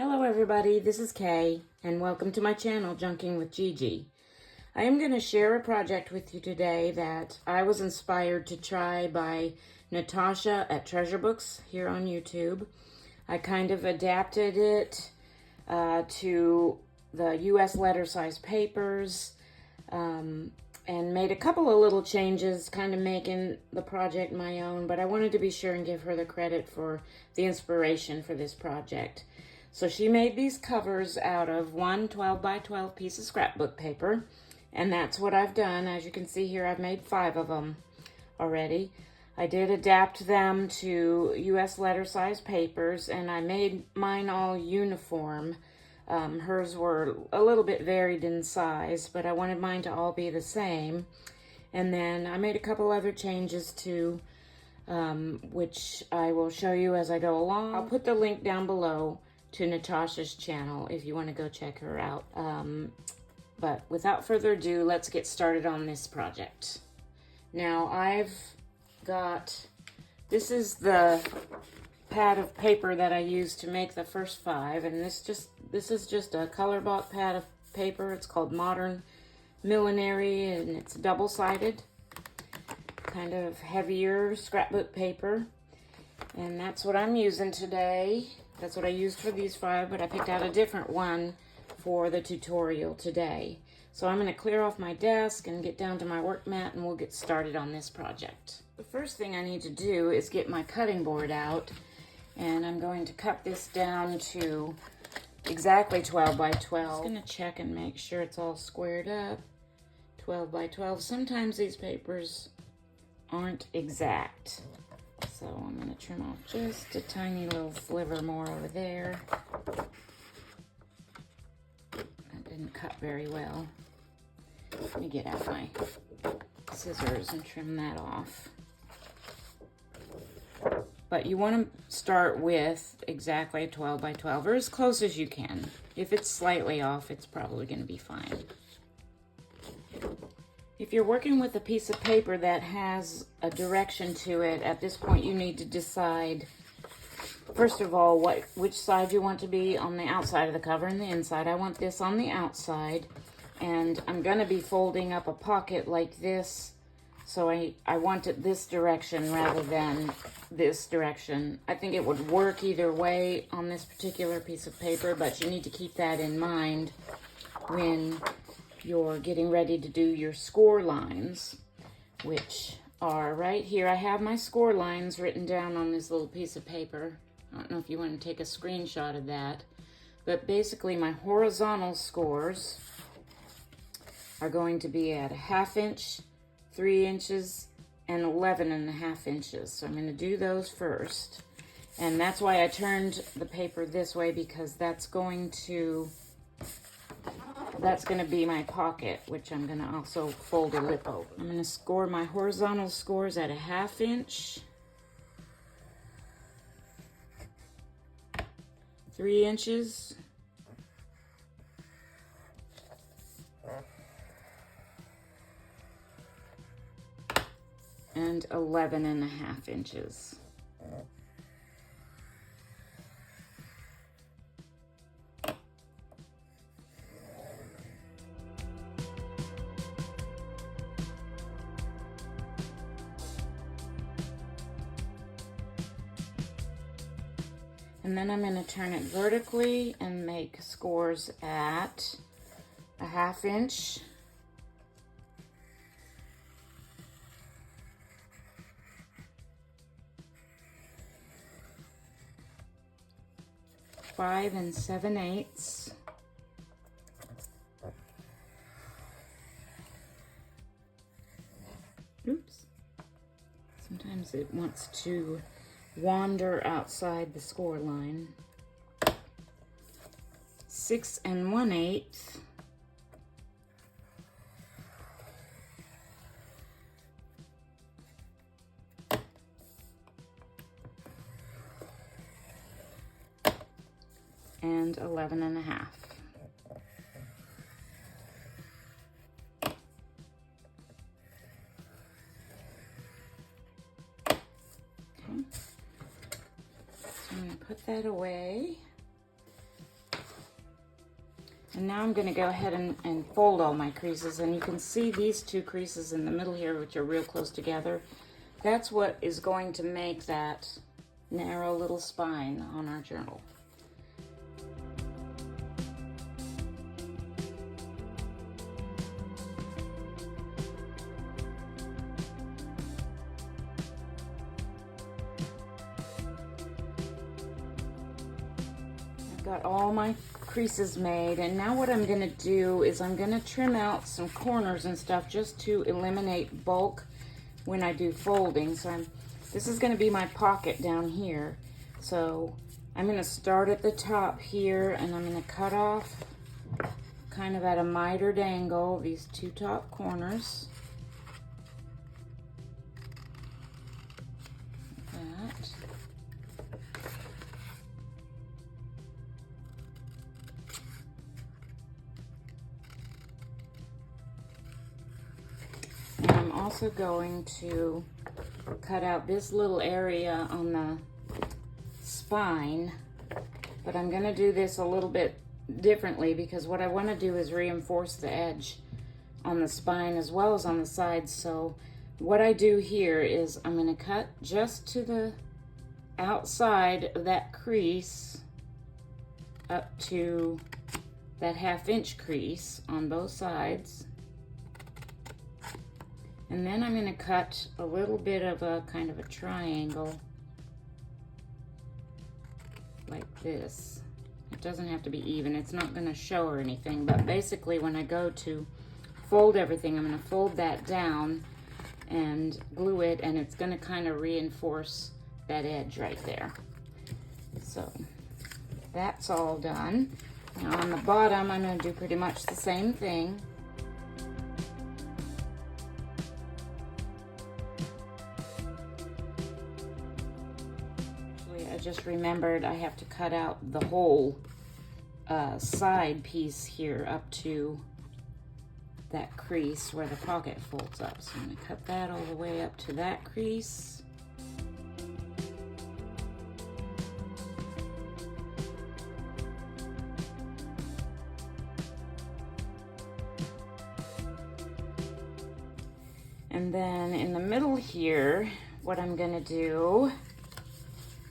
Hello everybody, this is Kay, and welcome to my channel, Junking with Gigi. I am going to share a project with you today that I was inspired to try by Natasa at Treasure Books here on YouTube. I kind of adapted it to the US letter size papers and made a couple of little changes, kind of making the project my own, but I wanted to be sure and give her the credit for the inspiration for this project. So she made these covers out of one 12 by 12 piece of scrapbook paper, and that's what I've done. As you can see here, I've made 5 of them already. I did adapt them to US letter size papers, and I made mine all uniform. Hers were a little bit varied in size, but I wanted mine to all be the same. And then I made a couple other changes too, which I will show you as I go along. I'll put the link down below to Natasa's channel if you want to go check her out. But without further ado, let's get started on this project. Now I've got, this is the pad of paper that I used to make the first 5, and this is just a color block pad of paper. It's called Modern Millinery, and it's double-sided, kind of heavier scrapbook paper, and that's what I'm using today. That's what I used for these 5, but I picked out a different one for the tutorial today. So I'm going to clear off my desk and get down to my work mat, and we'll get started on this project. The first thing I need to do is get my cutting board out, and I'm going to cut this down to exactly 12 by 12. I'm just going to check and make sure it's all squared up. 12 by 12. Sometimes these papers aren't exact. So I'm going to trim off just a tiny little sliver more over there. That didn't cut very well. Let me get out my scissors and trim that off. But you want to start with exactly 12 by 12, or as close as you can. If it's slightly off, it's probably going to be fine. If you're working with a piece of paper that has a direction to it, at this point you need to decide, first of all, which side you want to be on the outside of the cover and the inside. I want this on the outside, and I'm going to be folding up a pocket like this, so I want it this direction rather than this direction. I think it would work either way on this particular piece of paper, but you need to keep that in mind when you're getting ready to do your score lines, which are right here. I have my score lines written down on this little piece of paper. I don't know if you want to take a screenshot of that, but basically my horizontal scores are going to be at 1/2 inch, 3 inches, and 11.5 inches. So I'm going to do those first, and that's why I turned the paper this way, because that's going to be my pocket, which I'm going to also fold a lip over. I'm going to score my horizontal scores at 1/2 inch, 3 inches, and 11.5 inches. And then I'm going to turn it vertically and make scores at 1/2 inch, 5 7/8, oops, sometimes it wants to wander outside the score line, 6 1/8, and 11.5. Okay. So I'm going to put that away. And now I'm going to go ahead and fold all my creases. And you can see these two creases in the middle here, which are real close together. That's what is going to make that narrow little spine on our journal. I've got all my creases made, and now what I'm going to do is I'm going to trim out some corners and stuff just to eliminate bulk when I do folding. So this is going to be my pocket down here. So I'm going to start at the top here, and I'm going to cut off kind of at a mitered angle these two top corners. Like that. And I'm also going to cut out this little area on the spine, but I'm going to do this a little bit differently because what I want to do is reinforce the edge on the spine as well as on the sides. So what I do here is I'm going to cut just to the outside of that crease up to that 1/2 inch crease on both sides. And then I'm going to cut a little bit of a kind of a triangle like this. It doesn't have to be even. It's not going to show or anything. But basically when I go to fold everything, I'm going to fold that down and glue it. And it's going to kind of reinforce that edge right there. So that's all done. Now on the bottom, I'm going to do pretty much the same thing. I just remembered I have to cut out the whole side piece here up to that crease where the pocket folds up. So I'm going to cut that all the way up to that crease. And then in the middle here, what I'm going to do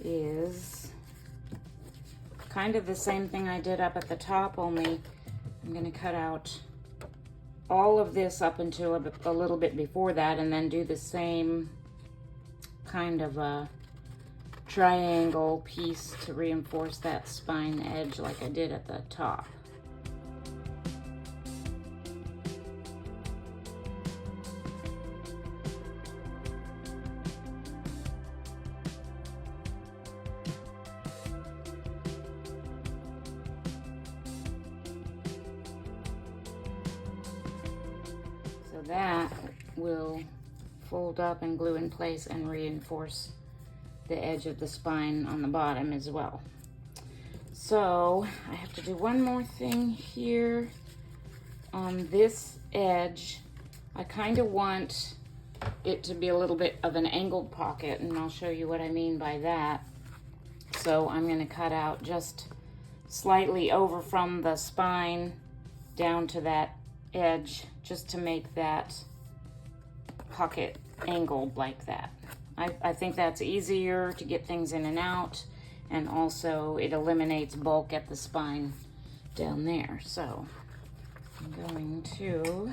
is kind of the same thing I did up at the top, only I'm going to cut out all of this up into a little bit before that, and then do the same kind of a triangle piece to reinforce that spine edge like I did at the top. That will fold up and glue in place and reinforce the edge of the spine on the bottom as well. So I have to do one more thing here on this edge. I kind of want it to be a little bit of an angled pocket, and I'll show you what I mean by that. So I'm going to cut out just slightly over from the spine down to that edge, just to make that pocket angled like that. I think that's easier to get things in and out, and also it eliminates bulk at the spine down there. So I'm going to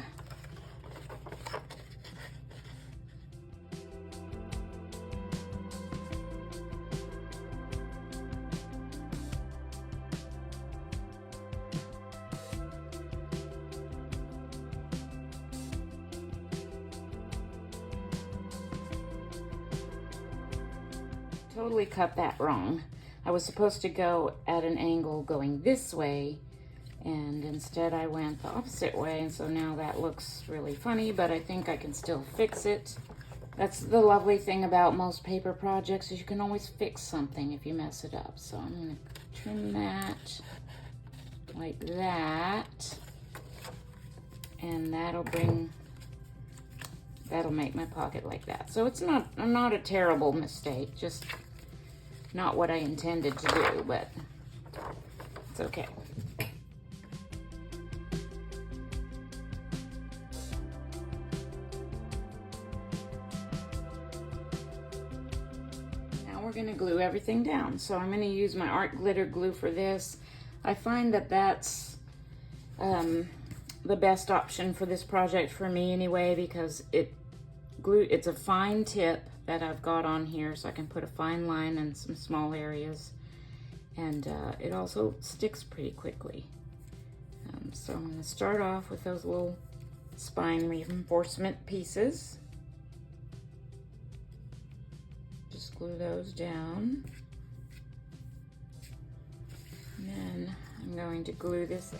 totally cut that wrong. I was supposed to go at an angle going this way, and instead I went the opposite way, and so now that looks really funny, but I think I can still fix it. That's the lovely thing about most paper projects, is you can always fix something if you mess it up. So I'm going to trim that like that, and that'll make my pocket like that. So it's not a terrible mistake, just not what I intended to do, but it's okay. we're going to glue everything down. So I'm going to use my art glitter glue for this. I find that that's the best option for this project for me anyway, because it's a fine tip that I've got on here, so I can put a fine line in some small areas, and it also sticks pretty quickly. So I'm going to start off with those little spine reinforcement pieces. Just glue those down. And then I'm going to glue this in.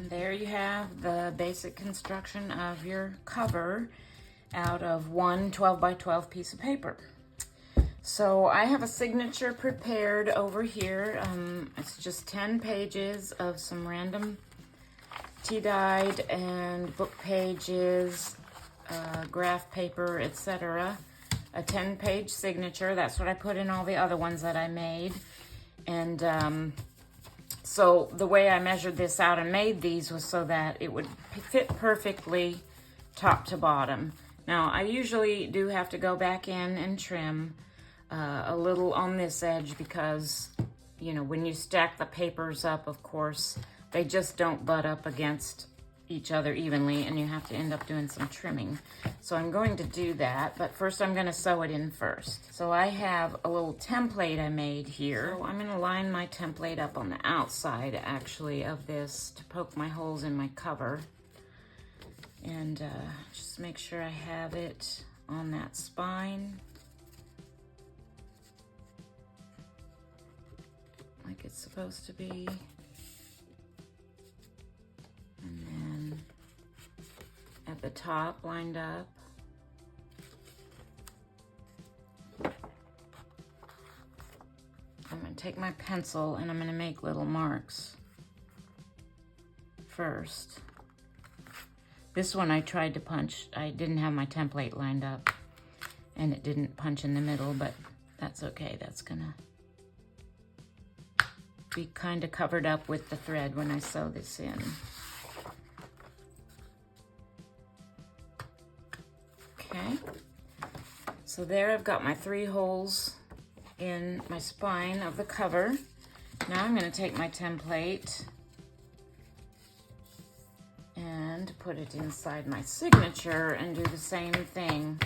There you have the basic construction of your cover out of one 12 by 12 piece of paper. So I have a signature prepared over here. It's just 10 pages of some random tea-dyed and book pages, graph paper, etc. A 10-page signature. That's what I put in all the other ones that I made. And so the way I measured this out and made these was so that it would fit perfectly top to bottom. Now, I usually do have to go back in and trim a little on this edge because, you know, when you stack the papers up, of course, they just don't butt up against each other evenly, and you have to end up doing some trimming. So I'm going to do that, but first I'm going to sew it in first. So I have a little template I made here. So I'm going to line my template up on the outside, actually, of this to poke my holes in my cover. And just make sure I have it on that spine, like it's supposed to be. And then at the top, lined up. I'm going to take my pencil and I'm going to make little marks first. This one I tried to punch. I didn't have my template lined up and it didn't punch in the middle, but that's okay. That's going to be kind of covered up with the thread when I sew this in. Okay, so there I've got my 3 holes in my spine of the cover. Now I'm going to take my template and put it inside my signature and do the same thing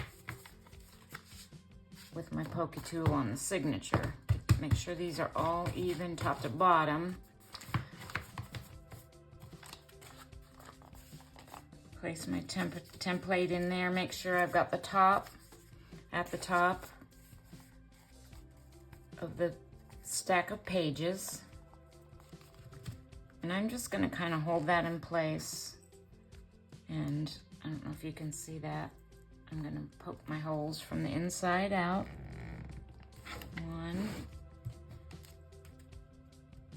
with my pokey tool on the signature. Make sure these are all even top to bottom. Place my template in there. Make sure I've got the top at the top of the stack of pages. And I'm just going to kind of hold that in place. And I don't know if you can see that. I'm going to poke my holes from the inside out. 1.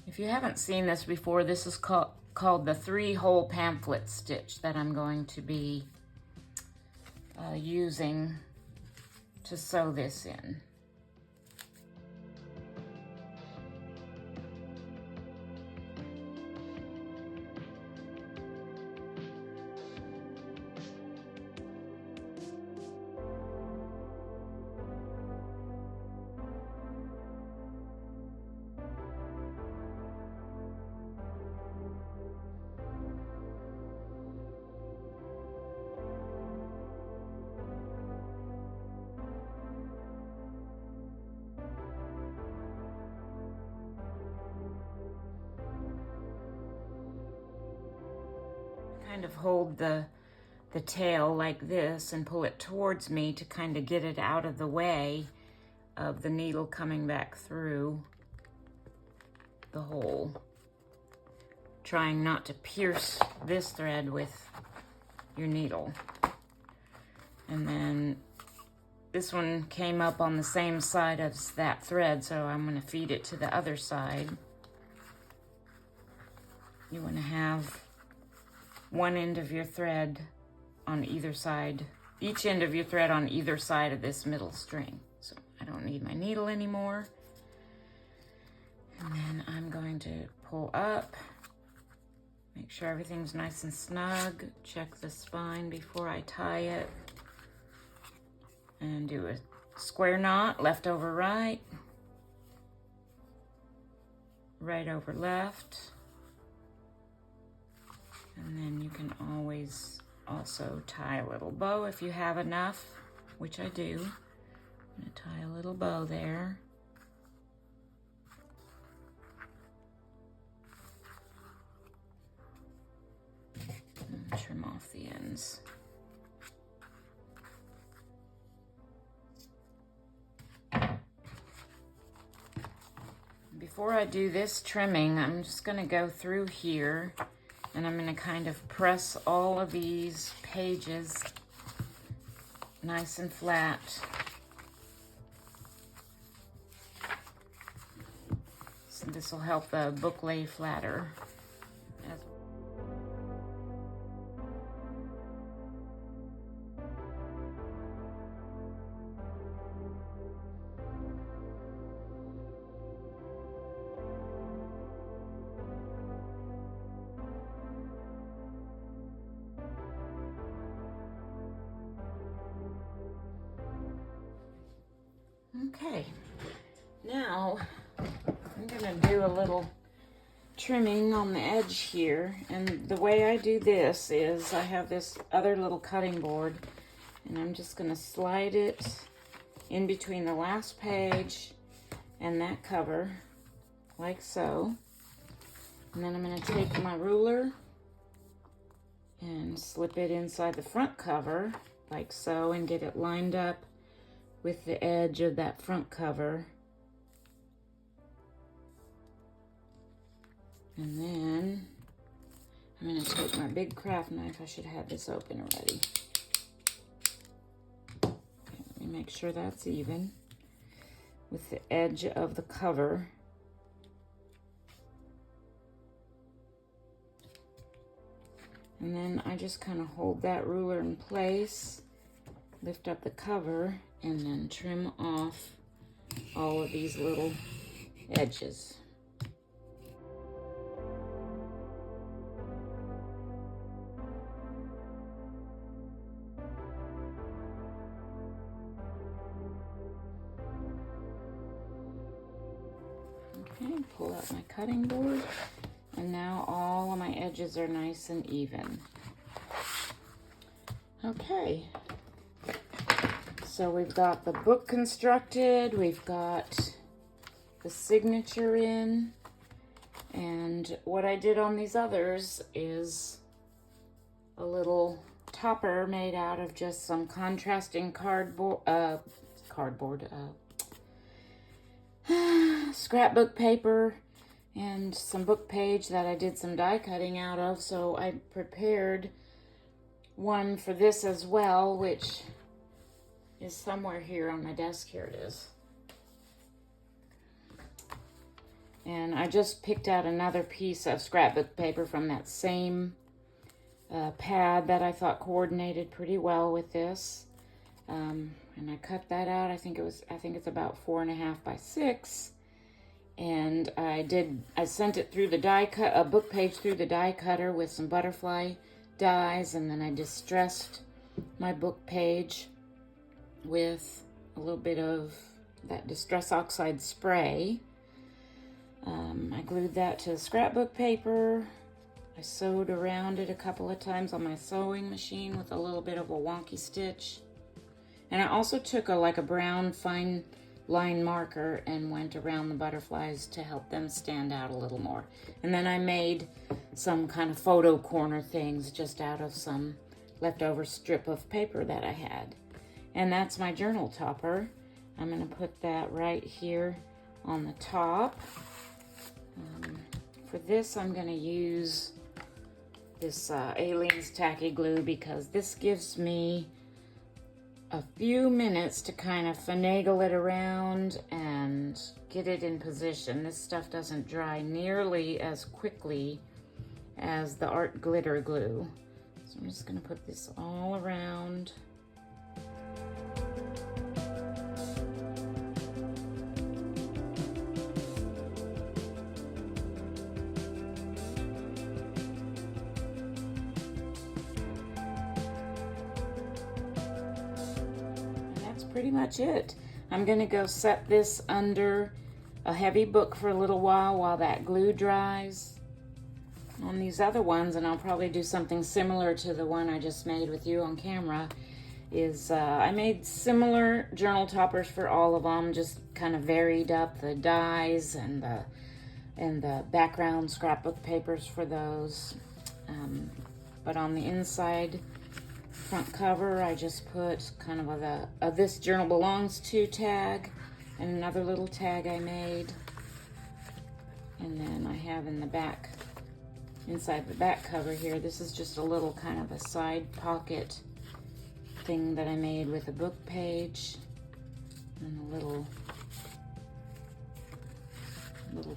If you haven't seen this before, this is called the 3-hole pamphlet stitch that I'm going to be using to sew this in. kind of hold the tail like this and pull it towards me to kind of get it out of the way of the needle coming back through the hole. Trying not to pierce this thread with your needle. And then this one came up on the same side as that thread, so I'm going to feed it to the other side. You want to have one end of your thread on either side, each end of your thread on either side of this middle string. So I don't need my needle anymore. And then I'm going to pull up, make sure everything's nice and snug, check the spine before I tie it, and do a square knot, left over right, right over left. And then you can always also tie a little bow if you have enough, which I do. I'm gonna tie a little bow there. And trim off the ends. Before I do this trimming, I'm just gonna go through here and I'm gonna kind of press all of these pages nice and flat. So this will help the book lay flatter. Okay, now I'm gonna do a little trimming on the edge here, and the way I do this is I have this other little cutting board, and I'm just gonna slide it in between the last page and that cover, like so. And then I'm gonna take my ruler and slip it inside the front cover, like so, and get it lined up with the edge of that front cover. And then I'm going to take my big craft knife. I should have this open already. Okay, let me make sure that's even with the edge of the cover. And then I just kind of hold that ruler in place, lift up the cover, and then trim off all of these little edges. Okay, pull out my cutting board, and now all of my edges are nice and even. Okay. So we've got the book constructed, we've got the signature in, and what I did on these others is a little topper made out of just some contrasting scrapbook paper and some book page that I did some die cutting out of. So I prepared one for this as well, which is somewhere here on my desk. Here it is. And I just picked out another piece of scrapbook paper from that same pad that I thought coordinated pretty well with this. And I cut that out. I think it's about 4.5 by 6. And I sent it through the die cut, a book page through the die cutter with some butterfly dies, and then I distressed my book page with a little bit of that Distress Oxide spray. I glued that to the scrapbook paper. I sewed around it a couple of times on my sewing machine with a little bit of a wonky stitch. And I also took a brown fine line marker and went around the butterflies to help them stand out a little more. And then I made some kind of photo corner things just out of some leftover strip of paper that I had. And that's my journal topper. I'm going to put that right here on the top. For this, I'm going to use this Aleene's tacky glue because this gives me a few minutes to kind of finagle it around and get it in position. This stuff doesn't dry nearly as quickly as the art glitter glue. So I'm just going to put this all around. Pretty much it. I'm going to go set this under a heavy book for a little while that glue dries on these other ones, and I'll probably do something similar to the one I just made with you on camera. I made similar journal toppers for all of them, just kind of varied up the dies and the background scrapbook papers for those. But on the inside front cover, I just put kind of a This Journal Belongs To tag and another little tag I made. And then I have in the back, inside the back cover here, this is just a little kind of a side pocket thing that I made with a book page and a little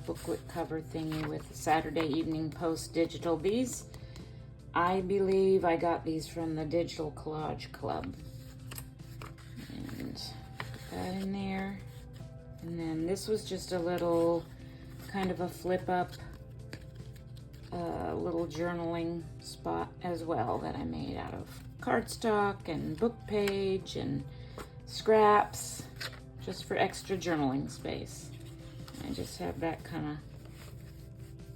booklet cover thingy with the Saturday Evening Post digital. These, I believe I got these from the Digital Collage Club. And put that in there. And then this was just a little kind of a flip up little journaling spot as well that I made out of cardstock and book page and scraps, just for extra journaling space. I just have that kind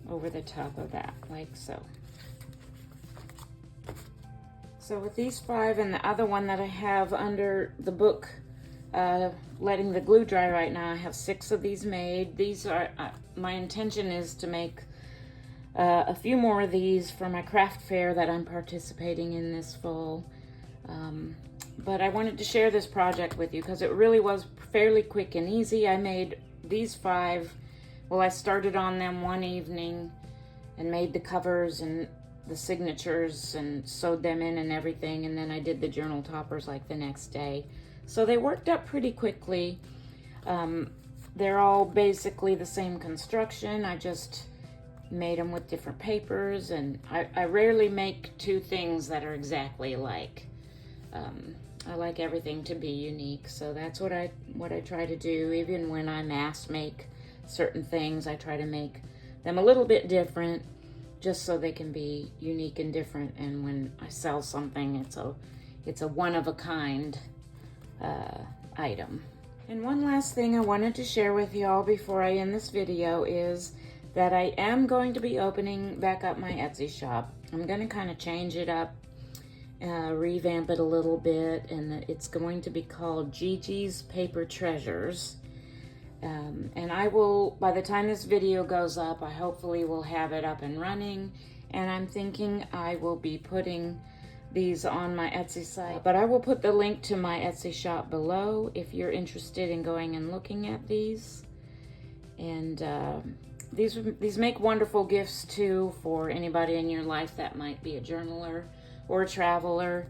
of over the top of that, like so. So with these 5 and the other one that I have under the book, letting the glue dry right now, I have 6 of these made. These are, my intention is to make a few more of these for my craft fair that I'm participating in this fall. But I wanted to share this project with you because it really was fairly quick and easy. I made these 5, well, I started on them one evening and made the covers and the signatures and sewed them in and everything, and then I did the journal toppers like the next day. So they worked up pretty quickly. They're all basically the same construction. I just made them with different papers, and I rarely make 2 things that are exactly alike. I like everything to be unique, so that's what I try to do. Even when I mass make certain things, I try to make them a little bit different, just so they can be unique and different. And when I sell something, it's a one-of-a-kind item. And one last thing I wanted to share with y'all before I end this video is that I am going to be opening back up my Etsy shop. I'm going to kind of change it up, revamp it a little bit, and it's going to be called Gigi's Paper Treasures. And I will, by the time this video goes up, I hopefully will have it up and running, and I'm thinking I will be putting these on my Etsy site. But I will put the link to my Etsy shop below if you're interested in going and looking at these. And these make wonderful gifts too for anybody in your life that might be a journaler or a traveler.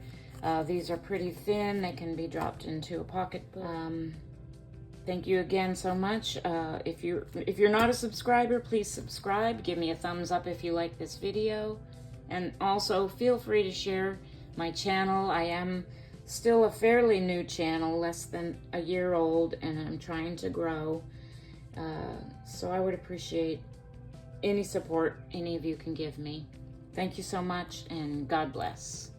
These are pretty thin. They can be dropped into a pocketbook. Thank you again so much. If you're not a subscriber, please subscribe. Give me a thumbs up if you like this video. And also feel free to share my channel. I am still a fairly new channel, less than a year old, and I'm trying to grow. So I would appreciate any support any of you can give me. Thank you so much, and God bless.